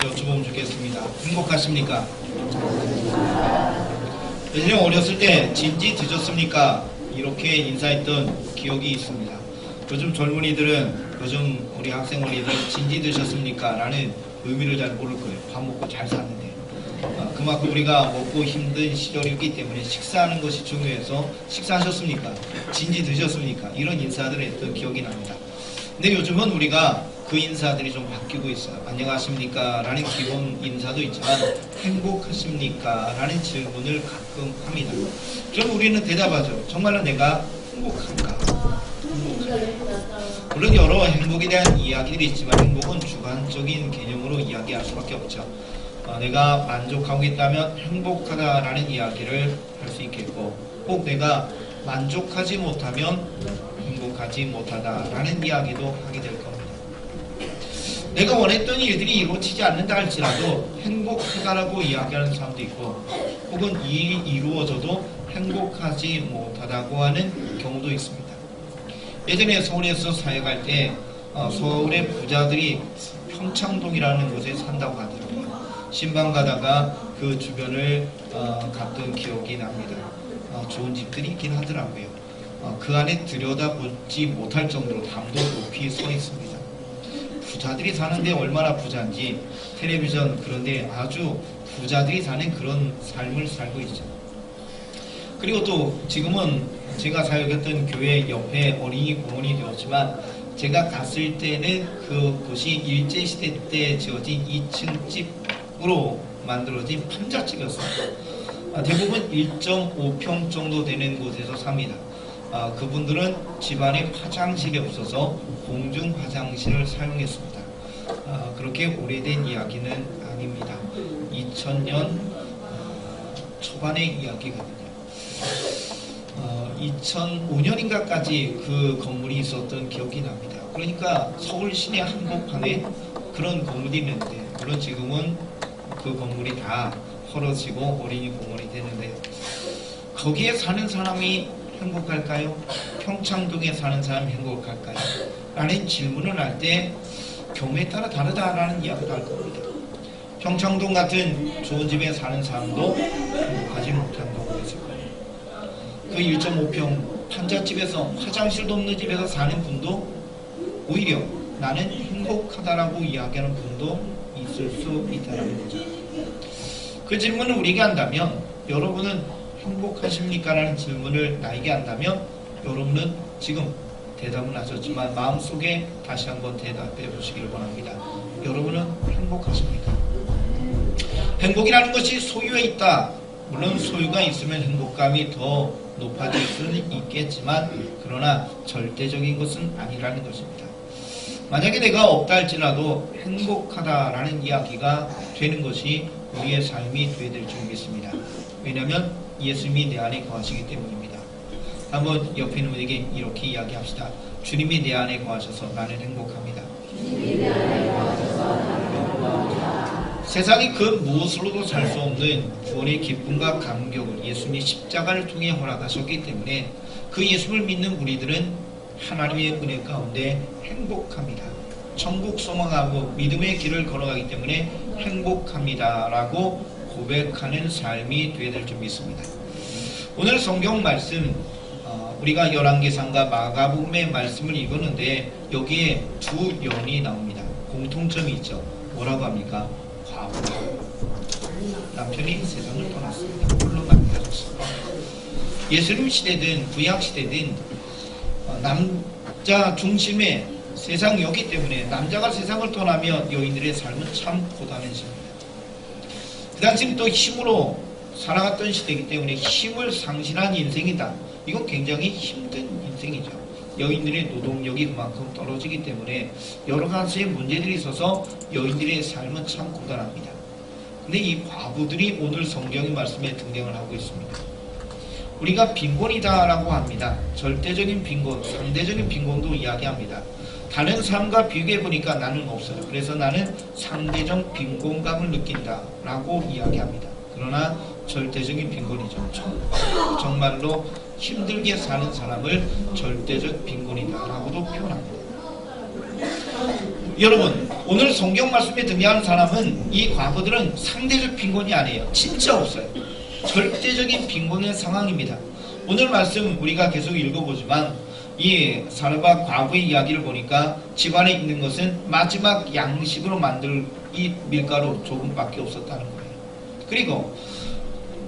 여쭤보면 좋겠습니다. 행복하십니까? 예전에 어렸을 때 진지 드셨습니까? 이렇게 인사했던 기억이 있습니다. 요즘 젊은이들은, 요즘 우리 학생어린이들 진지 드셨습니까? 라는 의미를 잘 모를 거예요. 밥 먹고 잘 사는데. 그만큼 우리가 먹고 힘든 시절이기 때문에 식사하는 것이 중요해서 식사하셨습니까? 진지 드셨습니까? 이런 인사들을 했던 기억이 납니다. 근데 요즘은 우리가 그 인사들이 좀 바뀌고 있어요. 안녕하십니까? 라는 기본 인사도 있지만 행복하십니까? 라는 질문을 가끔 합니다. 그럼 우리는 대답하죠. 정말로 내가 행복한가? 물론 여러 행복에 대한 이야기들이 있지만 행복은 주관적인 개념으로 이야기할 수밖에 없죠. 내가 만족하고 있다면 행복하다라는 이야기를 할 수 있겠고, 꼭 내가 만족하지 못하면 행복하지 못하다라는 이야기도 하게 될 겁니다. 내가 원했던 일들이 이루어지지 않는다 할지라도 행복하다라고 이야기하는 사람도 있고, 혹은 일이 이루어져도 행복하지 못하다고 하는 경우도 있습니다. 예전에 서울에서 사역할 때 서울의 부자들이 평창동이라는 곳에 산다고 하더라고요. 신방 가다가 그 주변을 갔던 기억이 납니다. 좋은 집들이 있긴 하더라고요. 그 안에 들여다보지 못할 정도로 담도 높이 서 있습니다. 부자들이 사는데 얼마나 부자인지 텔레비전 그런데 아주 부자들이 사는 그런 삶을 살고 있죠. 그리고 또 지금은 제가 사역했던 교회 옆에 어린이 공원이 되었지만 제가 갔을 때는 그곳이 일제시대 때 지어진 2층 집으로 만들어진 판잣집이었습니다. 대부분 1.5평 정도 되는 곳에서 삽니다. 그분들은 집안에 화장실이 없어서 공중 화장실을 사용했습니다. 그렇게 오래된 이야기는 아닙니다. 2000년 초반의 이야기거든요. 2005년인가까지 그 건물이 있었던 기억이 납니다. 그러니까 서울 시내 한복판에 그런 건물이 있는데, 물론 지금은 그 건물이 다 헐어지고 어린이 공원이 되는데, 거기에 사는 사람이 행복할까요? 평창동에 사는 사람이 행복할까요? 라는 질문을 할 때 경우에 따라 다르다라는 이야기도 할 겁니다. 평창동 같은 좋은 집에 사는 사람도 행복하지 못한다고 했을 거예요. 그 1.5평 판잣집에서 화장실도 없는 집에서 사는 분도 오히려 나는 행복하다라고 이야기하는 분도 있을 수 있다는 거죠. 그 질문을 우리에게 한다면, 여러분은 행복하십니까? 라는 질문을 나에게 한다면 여러분은 지금 대답은 하셨지만 마음속에 다시 한번 대답해 보시기를 원합니다. 여러분은 행복하십니까? 행복이라는 것이 소유에 있다. 물론 소유가 있으면 행복감이 더 높아질 수는 있겠지만 그러나 절대적인 것은 아니라는 것입니다. 만약에 내가 없다 할지라도 행복하다라는 이야기가 되는 것이 우리의 삶이 되어야 될 줄 믿습니다. 왜냐하면 예수님이 내 안에 거하시기 때문입니다. 한번 옆에 있는 분에게 이렇게 이야기합시다. 주님이 내 안에 거하셔서 나는 행복합니다. 세상이 그 무엇으로도 살 수 없는 구원의 기쁨과 감격을 예수님이 십자가를 통해 허락하셨기 때문에 그 예수를 믿는 우리들은 하나님의 은혜 가운데 행복합니다. 천국 소망하고 믿음의 길을 걸어가기 때문에 행복합니다 라고 고백하는 삶이 되어야 될 줄 믿습니다. 오늘 성경 말씀, 우리가 열왕기상과 마가복음의 말씀을 읽었는데 여기에 두 여인이 나옵니다. 공통점이 있죠. 뭐라고 합니까? 과부. 남편이 세상을 떠났습니다. 홀로 남겨졌습니다. 예수님 시대든 구약 시대든 남자 중심의 세상이었기 때문에 남자가 세상을 떠나면 여인들의 삶은 참 고단해집니다. 그 당시는 또 힘으로 살아갔던 시대이기 때문에 힘을 상실한 인생이다. 이건 굉장히 힘든 인생이죠. 여인들의 노동력이 그만큼 떨어지기 때문에 여러 가지의 문제들이 있어서 여인들의 삶은 참 고단합니다. 근데 이 과부들이 오늘 성경의 말씀에 등장을 하고 있습니다. 우리가 빈곤이다라고 합니다. 절대적인 빈곤, 상대적인 빈곤도 이야기합니다. 다른 삶과 비교해보니까 나는 없어요. 그래서 나는 상대적 빈곤감을 느낀다라고 이야기합니다. 그러나 절대적인 빈곤이죠. 정말로 힘들게 사는 사람을 절대적 빈곤이다라고도 표현합니다. 여러분, 오늘 성경 말씀에 등장하는 사람은 이 과거들은 상대적 빈곤이 아니에요. 진짜 없어요. 절대적인 빈곤의 상황입니다. 오늘 말씀 우리가 계속 읽어보지만 이 사르밧 과거의 이야기를 보니까 집안에 있는 것은 마지막 양식으로 만들 이 밀가루 조금밖에 없었다는 거예요. 그리고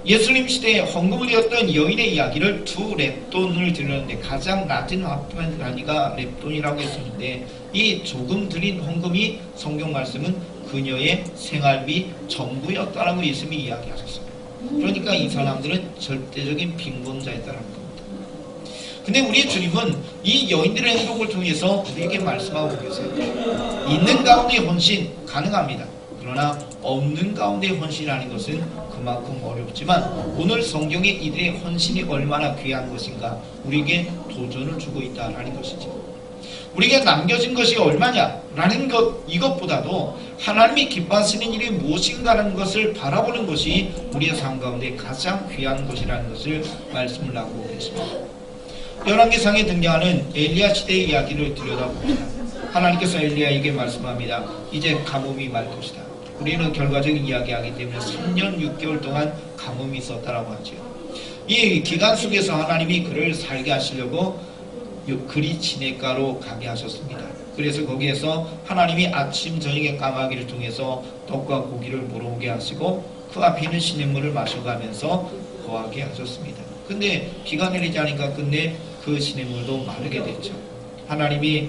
예수님 시대에 헌금을 드렸던 여인의 이야기를 2렙돈을 드렸는데 가장 낮은 화폐 단위가 렙돈이라고 했었는데 이 조금 드린 헌금이 성경 말씀은 그녀의 생활비 전부였다라고 예수님이 이야기하셨어요. 그러니까 이 사람들은 절대적인 빈곤자였다는 겁니다. 근데 우리 주님은 이 여인들의 행동을 통해서 우리에게 말씀하고 계세요. 있는 가운데 헌신 가능합니다. 그러나 없는 가운데 헌신하는 것은 그만큼 어렵지만 오늘 성경에 이들의 헌신이 얼마나 귀한 것인가 우리에게 도전을 주고 있다라는 것이죠. 우리에게 남겨진 것이 얼마냐라는 이것보다도 하나님이 기뻐하시는 일이 무엇인가라는 것을 바라보는 것이 우리의 삶 가운데 가장 귀한 것이라는 것을 말씀을 하고 계십니다. 열왕기상에 등장하는 엘리야 시대의 이야기를 들여다봅니다. 하나님께서 엘리야에게 말씀합니다. 이제 가뭄이 말 것이다. 우리는 결과적인 이야기하기 때문에 3년 6개월 동안 가뭄이 있었다라고 하죠. 이 기간 속에서 하나님이 그를 살게 하시려고 그리 시냇가로 가게 하셨습니다. 그래서 거기에서 하나님이 아침 저녁의 까마귀를 통해서 떡과 고기를 물어오게 하시고 그 앞에 있는 시냇물을 마셔가면서 거하게 하셨습니다. 근데 비가 내리지 않으니까 끝내 그 시냇물도 마르게 됐죠. 하나님이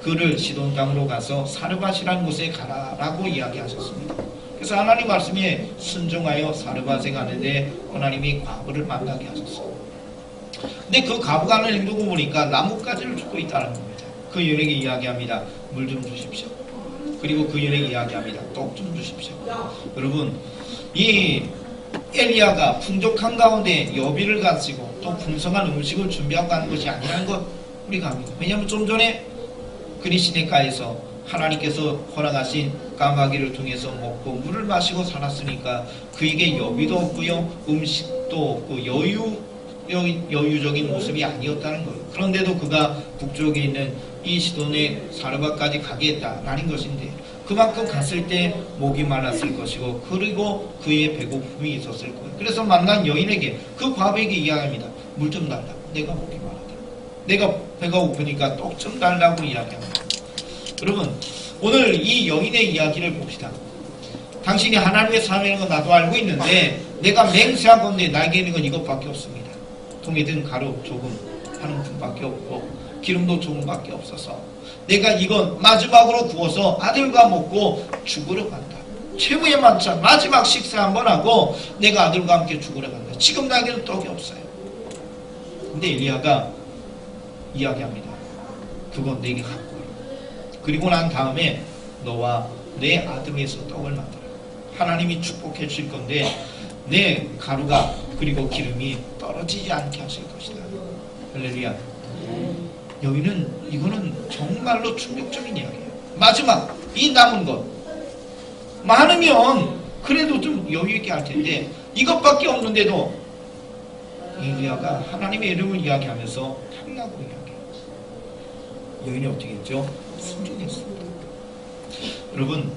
그를 시돈 땅으로 가서 사르밧이라는 곳에 가라라고 이야기하셨습니다. 그래서 하나님 말씀에 순종하여 사르밧에 가는데 하나님이 과부를 만나게 하셨어요. 근데 그 과부가 하는 행동을 보니까 나뭇가지를 줍고 있다는 겁니다. 그 여인에게 이야기합니다. 물 좀 주십시오. 그리고 그 여인에게 이야기합니다. 떡 좀 주십시오. 여러분, 이 엘리야가 풍족한 가운데 여비를 가지고 또 풍성한 음식을 준비하고 가는 것이 아니라는 것 우리가 압니다. 왜냐하면 좀 전에 그리 시냇가에서 하나님께서 허락하신 까마귀를 통해서 먹고 물을 마시고 살았으니까 그에게 여비도 없고요, 음식도 없고 여유적인 모습이 아니었다는 거예요. 그런데도 그가 북쪽에 있는 이 시돈의 사르밧까지 가게 했다라는 것인데 그만큼 갔을 때 목이 말랐을 것이고 그리고 그의 배고픔이 있었을 거예요. 그래서 만난 여인에게 그 과부에게 이야기합니다. 물 좀 달라고. 내가 목이 말랐다. 내가 배가 고프니까 떡 좀 달라고 이야기합니다. 여러분, 오늘 이 여인의 이야기를 봅시다. 당신이 하나님의 사람이라는 건 나도 알고 있는데 내가 맹세한 건데 나에게 있는 건 이것밖에 없습니다. 통에 든 가루 조금 한 움큼밖에 없고 기름도 조금밖에 없어서 내가 이건 마지막으로 구워서 아들과 먹고 죽으러 간다. 최후의 만찬 마지막 식사 한번 하고 내가 아들과 함께 죽으러 간다. 지금 나에게는 떡이 없어요. 근데 엘리야가 이야기합니다. 그건 내게 갖고 와. 그리고 난 다음에 너와 내 아들 위해서 떡을 만들어. 하나님이 축복해 주실 건데 내 가루가 그리고 기름이 떨어지지 않게 하실 것이다. 할렐루야. 여기는 이거는 정말로 충격적인 이야기예요. 마지막 이 남은 것 많으면 그래도 좀 여유 있게 할 텐데 이것밖에 없는데도 엘리야가 하나님의 이름을 이야기하면서 탐나고 이야기해요. 여인이 어떻게 했죠? 순종했습니다. 여러분,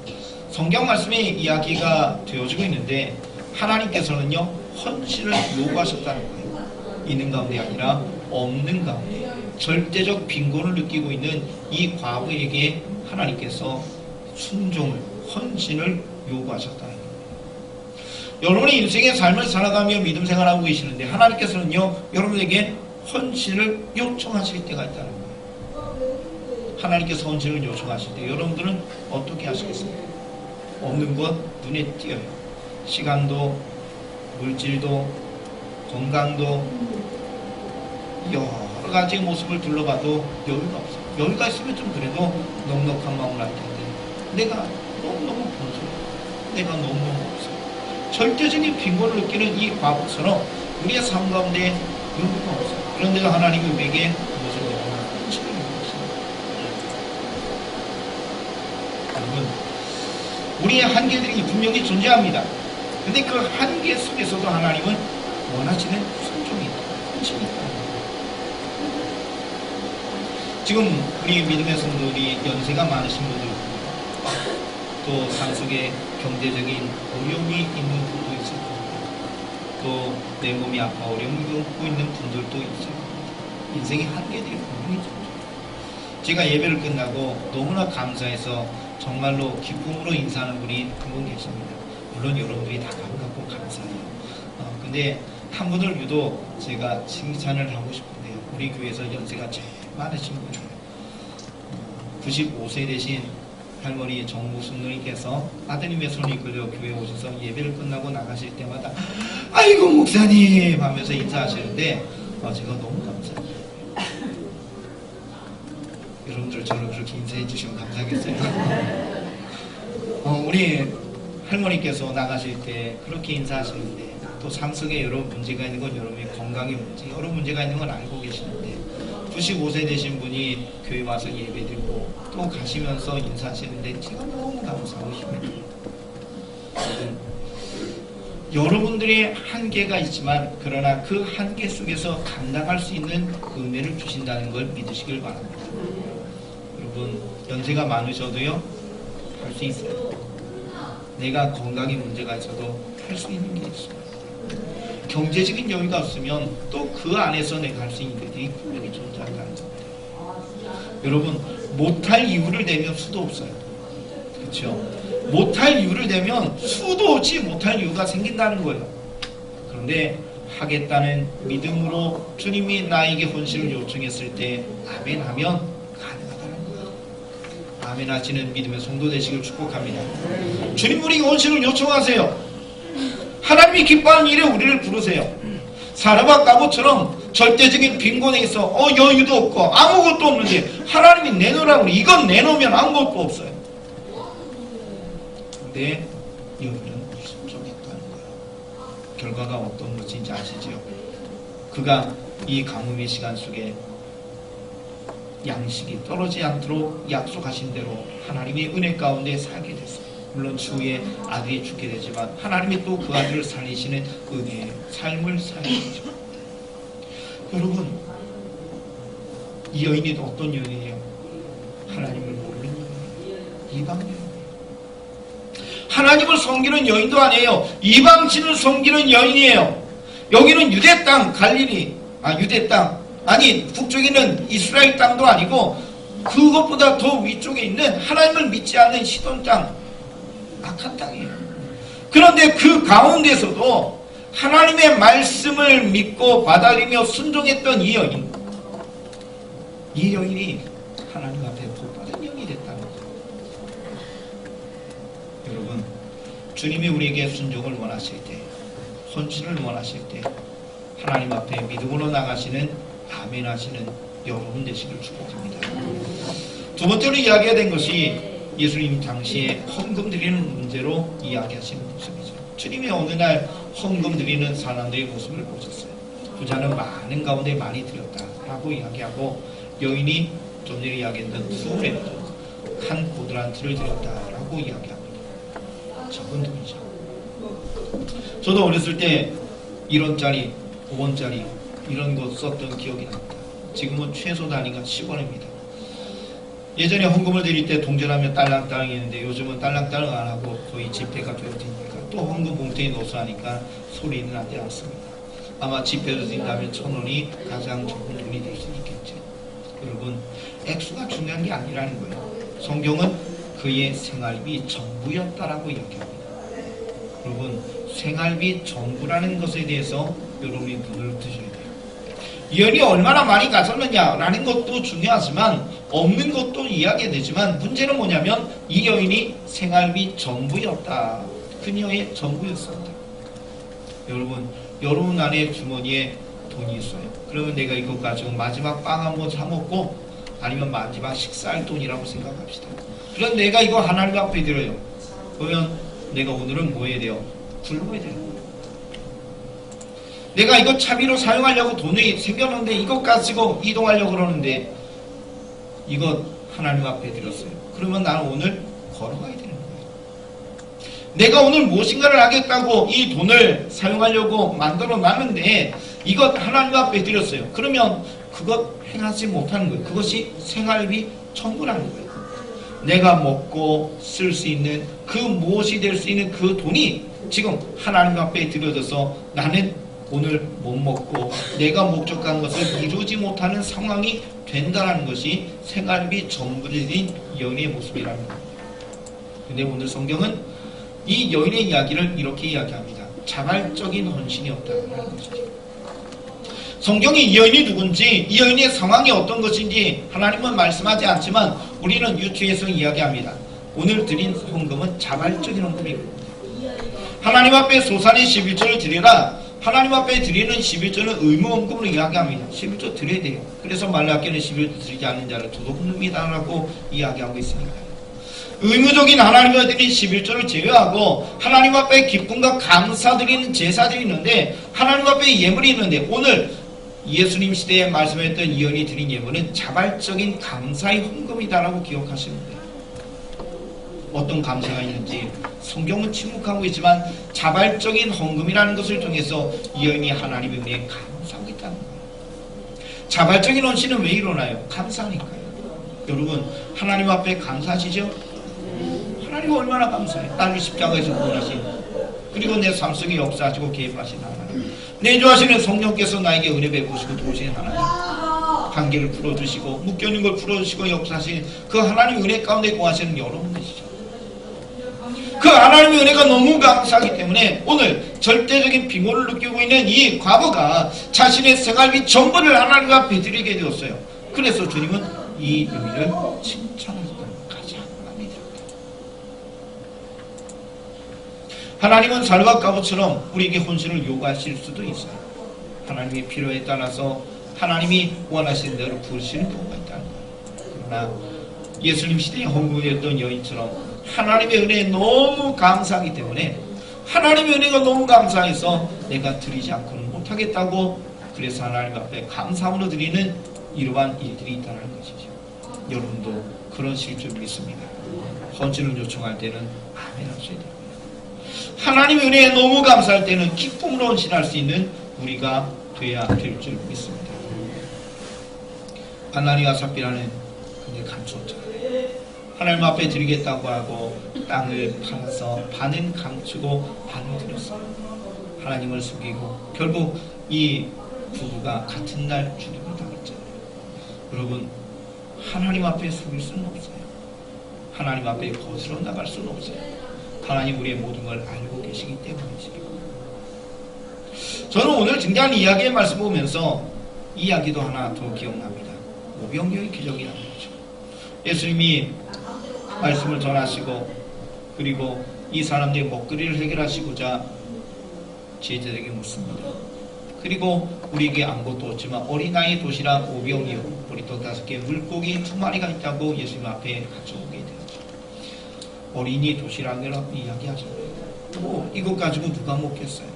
성경 말씀에 이야기가 되어지고 있는데 하나님께서는요 헌신을 요구하셨다는 거예요. 있는 가운데 아니라 없는 가운데 절대적 빈곤을 느끼고 있는 이 과부에게 하나님께서 순종을 헌신을 요구하셨다는 거예요. 여러분의 인생의 삶을 살아가며 믿음 생활하고 계시는데 하나님께서는요 여러분에게 헌신을 요청하실 때가 있다는 거예요. 하나님께서 헌신을 요청하실 때 여러분들은 어떻게 하시겠습니까? 없는 것 눈에 띄어요. 시간도 물질도 건강도 여러 가지 모습을 둘러봐도 여유가 없어요. 여유가 있으면 좀 그래도 넉넉한 마음을 할 텐데 내가 너무너무 번거로워. 내가 너무너무 없어요. 절대적인 빈곤을 느끼는 이 과부처럼 우리의 삶 가운데 여유가 없어요. 그런데도 하나님이 우리에게 무엇을 내려놓는 것입니다. 여러분, 우리의 한계들이 분명히 존재합니다. 근데 그 한계 속에서도 하나님은 원하시는 순종이 있다. 헌신이 있다. 지금 우리 믿음의 성도들이 연세가 많으신 분들 또 삶 속에 경제적인 어려움이 있는 분도 있을 겁니다. 또 내 몸이 아파 어려움을 겪고 있는 분들도 있을 겁니다. 인생의 한계들이 분명히 있죠. 제가 예배를 끝나고 너무나 감사해서 정말로 기쁨으로 인사하는 분이 한 분 계십니다. 물론 여러분들이 다 반갑고 감사해요. 근데 한 분을 유독 제가 칭찬을 하고 싶은데요. 우리 교회에서 연세가 제일 많으신 분이에요. 95세 되신 할머니 정무순 누님께서 아드님의 손을 이끌려 교회에 오셔서 예배를 끝나고 나가실 때마다 아이고 목사님 하면서 인사하시는데 제가 너무 감사합니다. 여러분들 저를 그렇게 인사해 주시면 감사하겠어요. 우리 할머니께서 나가실 때 그렇게 인사하시는데 또 삶 속에 여러 문제가 있는 건 여러분의 건강의 문제, 여러 문제가 있는 건 알고 계시는데 95세 되신 분이 교회 와서 예배드리고 또 가시면서 인사하시는데 제가 너무 감사하고 힘이 여러분들의 한계가 있지만 그러나 그 한계 속에서 감당할 수 있는 은혜를 주신다는 걸 믿으시길 바랍니다. 여러분 연세가 많으셔도요 할 수 있어요. 내가 건강에 문제가 있어도 할 수 있는 게 있어요. 경제적인 여유가 없으면 또 그 안에서 내가 할 수 있는 것들이 분명히 존재한다는 겁니다. 여러분 못할 이유를 내면 수도 없어요. 그렇죠? 못할 이유를 내면 수도 없이 못할 이유가 생긴다는 거예요. 그런데 하겠다는 믿음으로 주님이 나에게 헌신을 요청했을 때 아멘 하면 가능하다는 거예요. 아멘 하시는 믿음의 성도 되시길 축복합니다. 주님 우리에게 헌신을 요청하세요. 하나님이 기뻐하는 일에 우리를 부르세요. 사르밧 가보처럼 절대적인 빈곤에 있어 여유도 없고 아무것도 없는데 하나님이 내놓으라고 이건 내놓으면 아무것도 없어요. 근데 여유는 순종했다는 거예요. 결과가 어떤 것인지 아시죠? 그가 이 가뭄의 시간 속에 양식이 떨어지지 않도록 약속하신 대로 하나님의 은혜 가운데 살게 됐어요. 물론 주의 아들이 죽게 되지만 하나님이 또 그 아들을 살리시는 은혜의 삶을 살리죠. 여러분 이 여인이 어떤 여인이에요? 하나님을 모르는 여인이에요. 이방 여인이에요. 하나님을 섬기는 여인도 아니에요. 이방신을 섬기는 여인이에요. 여기는 유대 땅 갈릴리 유대 땅 아니 북쪽에는 이스라엘 땅도 아니고 그것보다 더 위쪽에 있는 하나님을 믿지 않는 시돈 땅 악한 땅이에요. 그런데 그 가운데서도 하나님의 말씀을 믿고 받아들이며 순종했던 이 여인이 하나님 앞에 복받은 여인이 됐다는 거예요. 여러분 주님이 우리에게 순종을 원하실 때 헌신을 원하실 때 하나님 앞에 믿음으로 나가시는 아멘 하시는 여러분 되시길 축복합니다. 두 번째로 이야기가 된 것이 예수님 당시에 헌금 드리는 문제로 이야기하시는 모습이죠. 주님이 어느 날 헌금 드리는 사람들의 모습을 보셨어요. 부자는 많은 가운데 많이 드렸다라고 이야기하고 여인이 좀 전에 이야기했던 수레 한 고드란트를 드렸다라고 이야기합니다. 적은 돈이죠. 저도 어렸을 때 1원짜리, 5원짜리 이런 거 썼던 기억이 납니다. 지금은 최소 단위가 10원입니다. 예전에 헌금을 드릴 때 동전하면 딸랑딸랑 했는데 요즘은 딸랑딸랑 안 하고 거의 지폐가 되어지니까 또 헌금 봉투에 넣어서 하니까 소리는 나지 않습니다. 아마 지폐로 드린다면 1,000원이 가장 적은 돈이 될 수 있겠죠. 여러분 액수가 중요한 게 아니라는 거예요. 성경은 그의 생활비 전부였다라고 이야기합니다. 여러분 생활비 전부라는 것에 대해서 여러분이 눈을 뜨셔야 돼요. 이 여인이 얼마나 많이 가졌느냐라는 것도 중요하지만 없는 것도 이야기되지만 문제는 뭐냐면 이 여인이 생활비 전부였다. 그녀의 전부였습니다. 여러분 안에 주머니에 돈이 있어요. 그러면 내가 이거 가지고 마지막 빵 한번 사 먹고 아니면 마지막 식사할 돈이라고 생각합시다. 그럼 내가 이거 하나님 앞에 드려요. 그러면 내가 오늘은 뭐 해야 돼요? 굶어야 돼요. 내가 이거 차비로 사용하려고 돈이 생겼는데 이것 가지고 이동하려고 그러는데 이것 하나님 앞에 드렸어요. 그러면 나는 오늘 걸어가야 되는 거예요. 내가 오늘 무엇인가를 하겠다고 이 돈을 사용하려고 만들어 놨는데 이것 하나님 앞에 드렸어요. 그러면 그것 행하지 못하는 거예요. 그것이 생활비 전부라는 거예요. 내가 먹고 쓸 수 있는 그 무엇이 될 수 있는 그 돈이 지금 하나님 앞에 들여져서 나는 오늘 못 먹고 내가 목적한 것을 이루지 못하는 상황이 된다는 것이 생활비 전부들인 여인의 모습이라는 겁니다. 근데 오늘 성경은 이 여인의 이야기를 이렇게 이야기합니다. 자발적인 헌신이 없다는 것이죠. 성경이 이 여인이 누군지, 이 여인의 상황이 어떤 것인지 하나님은 말씀하지 않지만 우리는 유튜브에서 이야기합니다. 오늘 드린 헌금은 자발적인 헌금이거든요. 하나님 앞에 소산의 11조를 드리라. 하나님 앞에 드리는 11조는 의무 헌금으로 이야기합니다. 11조 드려야 돼요. 그래서 말라기는 11조 드리지 않는 자를 도둑놈이다 라고 이야기하고 있으니까요. 의무적인 하나님 앞에 드린 11조를 제외하고 하나님 앞에 기쁨과 감사 드리는 제사들이 있는데, 하나님 앞에 예물이 있는데, 오늘 예수님 시대에 말씀했던 이 여인이 드린 예물은 자발적인 감사의 헌금이다라고 기억하시면 돼요. 어떤 감사가 있는지 성경은 침묵하고 있지만 자발적인 헌금이라는 것을 통해서 이 여인이 하나님의 은혜에 감사하고 있다는 거예요. 자발적인 헌신은 왜 일어나요? 감사하니까요. 여러분, 하나님 앞에 감사하시죠? 하나님 얼마나 감사해. 나를 십자가에서 구원하신, 그리고 내 삶 속에 역사하시고 개입하신 하나님, 내주하시는 성령께서 나에게 은혜 베푸시고 도우신 하나님, 관계를 풀어주시고 묶여있는 걸 풀어주시고 역사하신 그 하나님의 은혜 가운데 거하시는 여러분들이시죠. 그 하나님의 은혜가 너무 감사하기 때문에 오늘 절대적인 빙고를 느끼고 있는 이 과부가 자신의 생활비 전부를 하나님 앞에 드리게 되었어요. 그래서 주님은 이 여인을 칭찬하셨던 가장 마음에 들었다. 하나님은 살과 과부처럼 우리에게 헌신을 요구하실 수도 있어요. 하나님의 필요에 따라서 하나님이 원하시는 대로 부르시는 경우가 있다는 거예요. 그러나 예수님 시대의 헌금이었던 여인처럼 하나님의 은혜에 너무 감사하기 때문에, 하나님의 은혜가 너무 감사해서 내가 드리지 않고는 못하겠다고, 그래서 하나님 앞에 감사함으로 드리는 이러한 일들이 있다는 것이죠. 여러분도 그러실 줄 믿습니다. 헌신을 요청할 때는 아멘 하셔야 됩니다. 하나님의 은혜에 너무 감사할 때는 기쁨으로 헌신할 수 있는 우리가 돼야 될 줄 믿습니다. 아나니와 삽비라는 근데 감추었잖아요. 하나님 앞에 드리겠다고 하고 땅을 팔아서 반은 감추고 반을 드렸어요. 하나님을 속이고 결국 이 부부가 같은 날 죽임을 당했잖아요. 여러분, 하나님 앞에 속일 수는 없어요. 하나님 앞에 거스러 나갈 수는 없어요. 하나님 우리의 모든 걸 알고 계시기 때문이지. 저는 오늘 등장한 이야기의 말씀 보면서 이 이야기도 하나 더 기억납니다. 오병이어의 기적이라는 거죠. 예수님이 말씀을 전하시고 그리고 이 사람들의 먹거리를 해결하시고자 제자들에게 묻습니다. 그리고 우리에게 아무것도 없지만 어린아이 도시락 5병이요 보리떡 5개 물고기 2마리가 있다고 예수님 앞에 가져오게 되었죠. 어린이 도시락이라고 이야기하잖아요. 뭐 이것 가지고 누가 먹겠어요.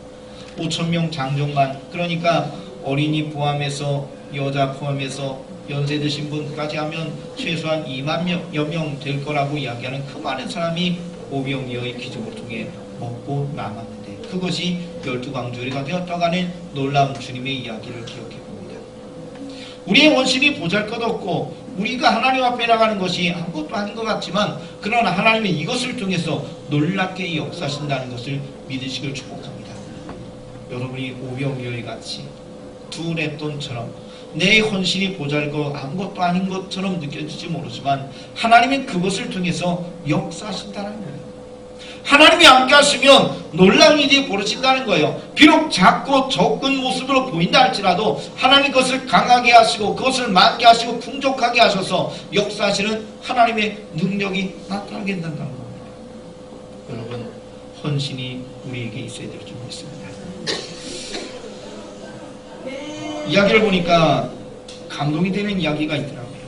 5,000명 장정만, 그러니까 어린이 포함해서 여자 포함해서 연세 드신 분까지 하면 최소한 2만 여 명 될 거라고 이야기하는 그 많은 사람이 오병이어의 기적을 통해 먹고 남았는데, 그것이 12광주리가 되었다고 하는 놀라운 주님의 이야기를 기억해 봅니다. 우리의 원신이 보잘것없고 우리가 하나님 앞에 나가는 것이 아무것도 아닌 것 같지만, 그러나 하나님이 이것을 통해서 놀랍게 역사하신다는 것을 믿으시길 축복합니다. 여러분이 오병이어의 같이 두 랩돈처럼 내 헌신이 보잘것 아무것도 아닌 것처럼 느껴질지 모르지만 하나님은 그것을 통해서 역사하신다는 거예요. 하나님이 함께 하시면 놀라운 일이 벌어진다는 거예요. 비록 작고 적은 모습으로 보인다 할지라도 하나님 그것을 강하게 하시고 그것을 많게 하시고 풍족하게 하셔서 역사하시는 하나님의 능력이 나타나게 된다는 겁니다. 여러분, 헌신이 우리에게 있어야 될 줄 믿습니다. 이야기를 보니까 감동이 되는 이야기가 있더라고요.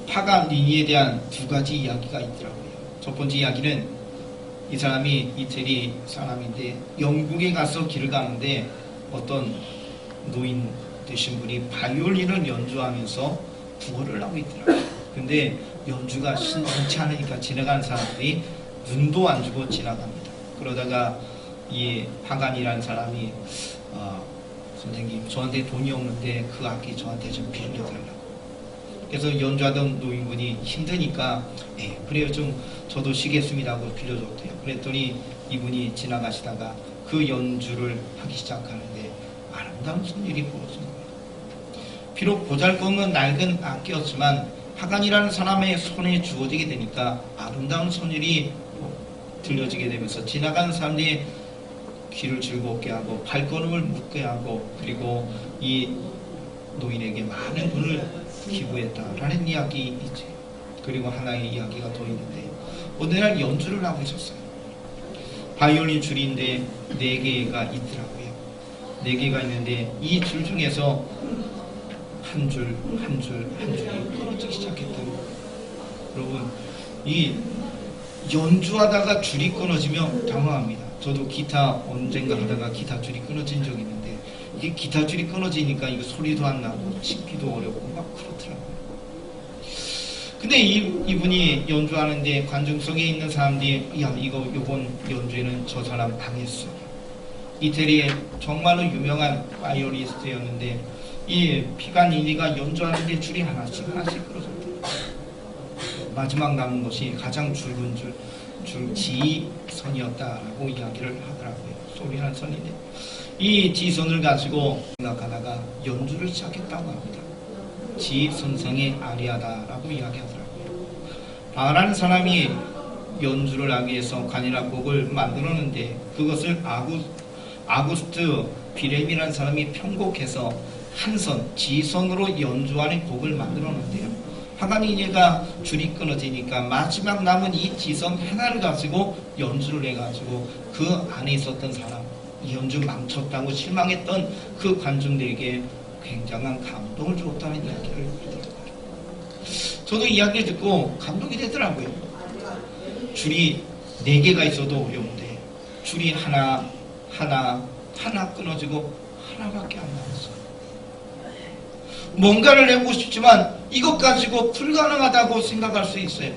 파가니니에 대한 두 가지 이야기가 있더라고요. 첫 번째 이야기는 이 사람이 이태리 사람인데 영국에 가서 길을 가는데 어떤 노인 되신 분이 바이올린을 연주하면서 구걸을 하고 있더라고요. 근데 연주가 신선치 않으니까 지나가는 사람들이 눈도 안 주고 지나갑니다. 그러다가 이 파간이라는 사람이 선생님, 저한테 돈이 없는데 그 악기 저한테 좀 빌려달라고. 그래서 연주하던 노인분이 힘드니까 그래요 좀 저도 쉬겠습니다 하고 빌려줬대요. 그랬더니 이분이 지나가시다가 그 연주를 하기 시작하는데 아름다운 손일이 벌어진 거예요. 비록 보잘것없는 낡은 악기였지만 하간이라는 사람의 손에 주어지게 되니까 아름다운 손일이 들려지게 되면서 지나가는 사람들이 귀를 즐겁게 하고 발걸음을 묻게 하고 그리고 이 노인에게 많은 돈을 기부했다라는 이야기이지. 그리고 하나의 이야기가 더 있는데 어느 날 연주를 하고 있었어요. 바이올린 줄인데 4개가 있더라고요. 4개가 있는데 이 줄 중에서 한 줄이 끊어지기 시작했다는 거예요. 여러분 이 연주하다가 줄이 끊어지면 당황합니다. 저도 기타 언젠가 하다가 기타 줄이 끊어진 적이 있는데 이게 기타 줄이 끊어지니까 이거 소리도 안 나고 치기도 어렵고 막 그렇더라고요. 근데 이분이 연주하는데 관중석에 있는 사람들이 요번 연주에는 저 사람 당했어. 이태리에 정말로 유명한 바이올리스트였는데 이 피가니니가 연주하는데 줄이 하나씩 끊어졌대요. 마지막 남은 것이 가장 굵은 줄 지선이었다라고 이야기를 하더라고요. 소리하는 선인데 이 지선을 가지고 생각하다가 연주를 시작했다고 합니다. 지선생의 아리아다라고 이야기하더라고요. 바라는 사람이 연주를 하기 위해서 관현악곡을 만들었는데 그것을 아구스트 비렘이라는 사람이 편곡해서 한선, 지선으로 연주하는 곡을 만들었는데요. 하간이니가 줄이 끊어지니까 마지막 남은 이 지선 하나를 가지고 연주를 해가지고 그 안에 있었던 사람, 이 연주 망쳤다고 실망했던 그 관중들에게 굉장한 감동을 주었다는 이야기를 들었어요. 저도 이야기를 듣고 감동이 되더라고요. 줄이 4개가 있어도 어려운데 줄이 하나 끊어지고 하나밖에 안 남았어요. 뭔가를 해보고 싶지만 이것 가지고 불가능하다고 생각할 수 있어요.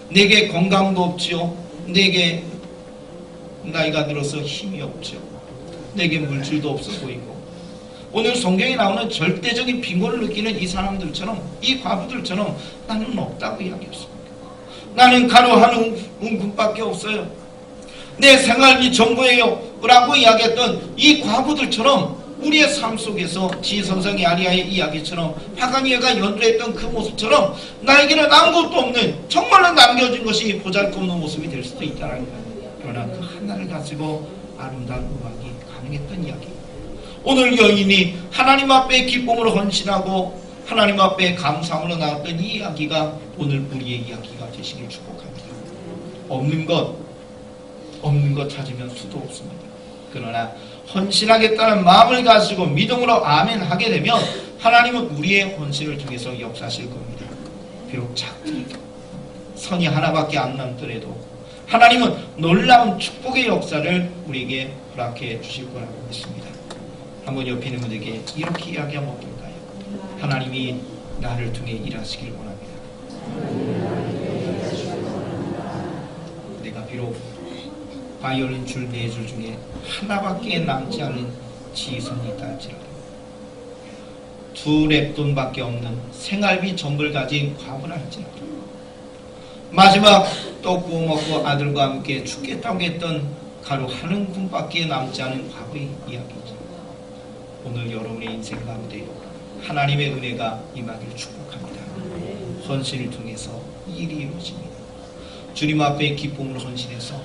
내게 건강도 없지요. 내게 나이가 들어서 힘이 없죠. 내게 물질도 없어 보이고 오늘 성경에 나오는 절대적인 빈곤을 느끼는 이 사람들처럼 이 과부들처럼 나는 없다고 이야기했습니다. 나는 가루 한 움큼밖에 없어요. 내 생활비 전부예요 라고 이야기했던 이 과부들처럼 우리의 삶 속에서 지선생의 아리아의 이야기처럼 하가니아가 연주했던 그 모습처럼 나에게는 아무것도 없는 정말로 남겨진 것이 보잘것없는 모습이 될 수도 있다는 거예요. 그러나 그 하나를 가지고 아름다운 음악이 가능했던 이야기. 오늘 여인이 하나님 앞에 기쁨으로 헌신하고 하나님 앞에 감사함으로 나왔던 이 이야기가 오늘 우리의 이야기가 되시길 축복합니다. 없는 것 찾으면 수도 없습니다. 그러나 헌신하겠다는 마음을 가지고 믿음으로 아멘 하게 되면 하나님은 우리의 헌신을 통해서 역사하실 겁니다. 비록 작더라도 선이 하나밖에 안 남더라도 하나님은 놀라운 축복의 역사를 우리에게 허락해 주실 거라고 믿습니다. 한번 옆에 있는 분에게 이렇게 이야기하면 어떨까요? 하나님이 나를 통해 일하시길 원합니다. 내가 비록 바이올린 줄 4줄 중에 하나밖에 남지 않은 지선이 있다 할지라도 2랩돈밖에 없는 생활비 전부를 가진 과부라 할지라도 마지막 떡 구워 먹고 아들과 함께 죽겠다고 했던 가루 한 움큼밖에 남지 않은 과부의 이야기죠. 오늘 여러분의 인생 가운데 하나님의 은혜가 임하길 축복합니다. 헌신을 통해서 일이 이루어집니다. 주님 앞에 기쁨으로 헌신해서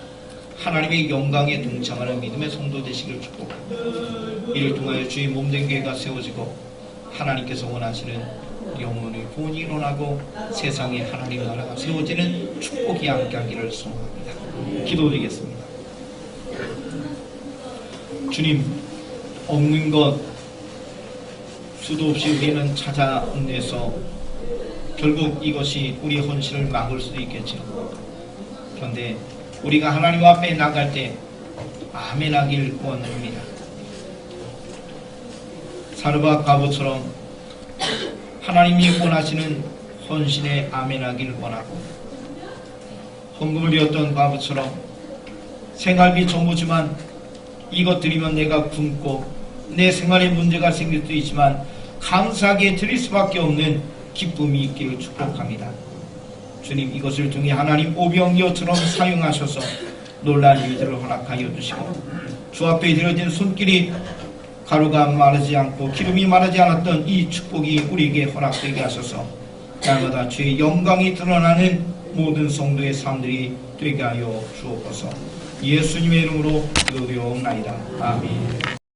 하나님의 영광에 동참하는 믿음의 성도 되시길 축복합니다. 이를 통하여 주의 몸된 교회가 세워지고 하나님께서 원하시는 영혼의 구원이 일어나고 세상에 하나님 나라가 세워지는 축복이 함께하기를 소원합니다. 기도드리겠습니다. 주님, 없는 것 수도 없이 우리는 찾아내서 결국 이것이 우리의 헌신을 막을 수도 있겠죠. 그런데 우리가 하나님 앞에 나갈 때 아멘하길 원합니다. 사르바 과부처럼 하나님이 원하시는 헌신에 아멘하길 원하고 헌금을 드렸던 과부처럼 생활비 전부지만 이것 드리면 내가 굶고 내 생활에 문제가 생길 수도 있지만 감사하게 드릴 수밖에 없는 기쁨이 있기를 축복합니다. 주님, 이것을 통해 하나님 오병이어처럼 사용하셔서 놀라운 일들을 허락하여 주시고 주 앞에 드려진 손길이 가루가 마르지 않고 기름이 마르지 않았던 이 축복이 우리에게 허락되게 하셔서 날마다 주의 영광이 드러나는 모든 성도의 삶들이 되게 하여 주옵소서. 예수님의 이름으로 기도드리옵나이다. 아멘.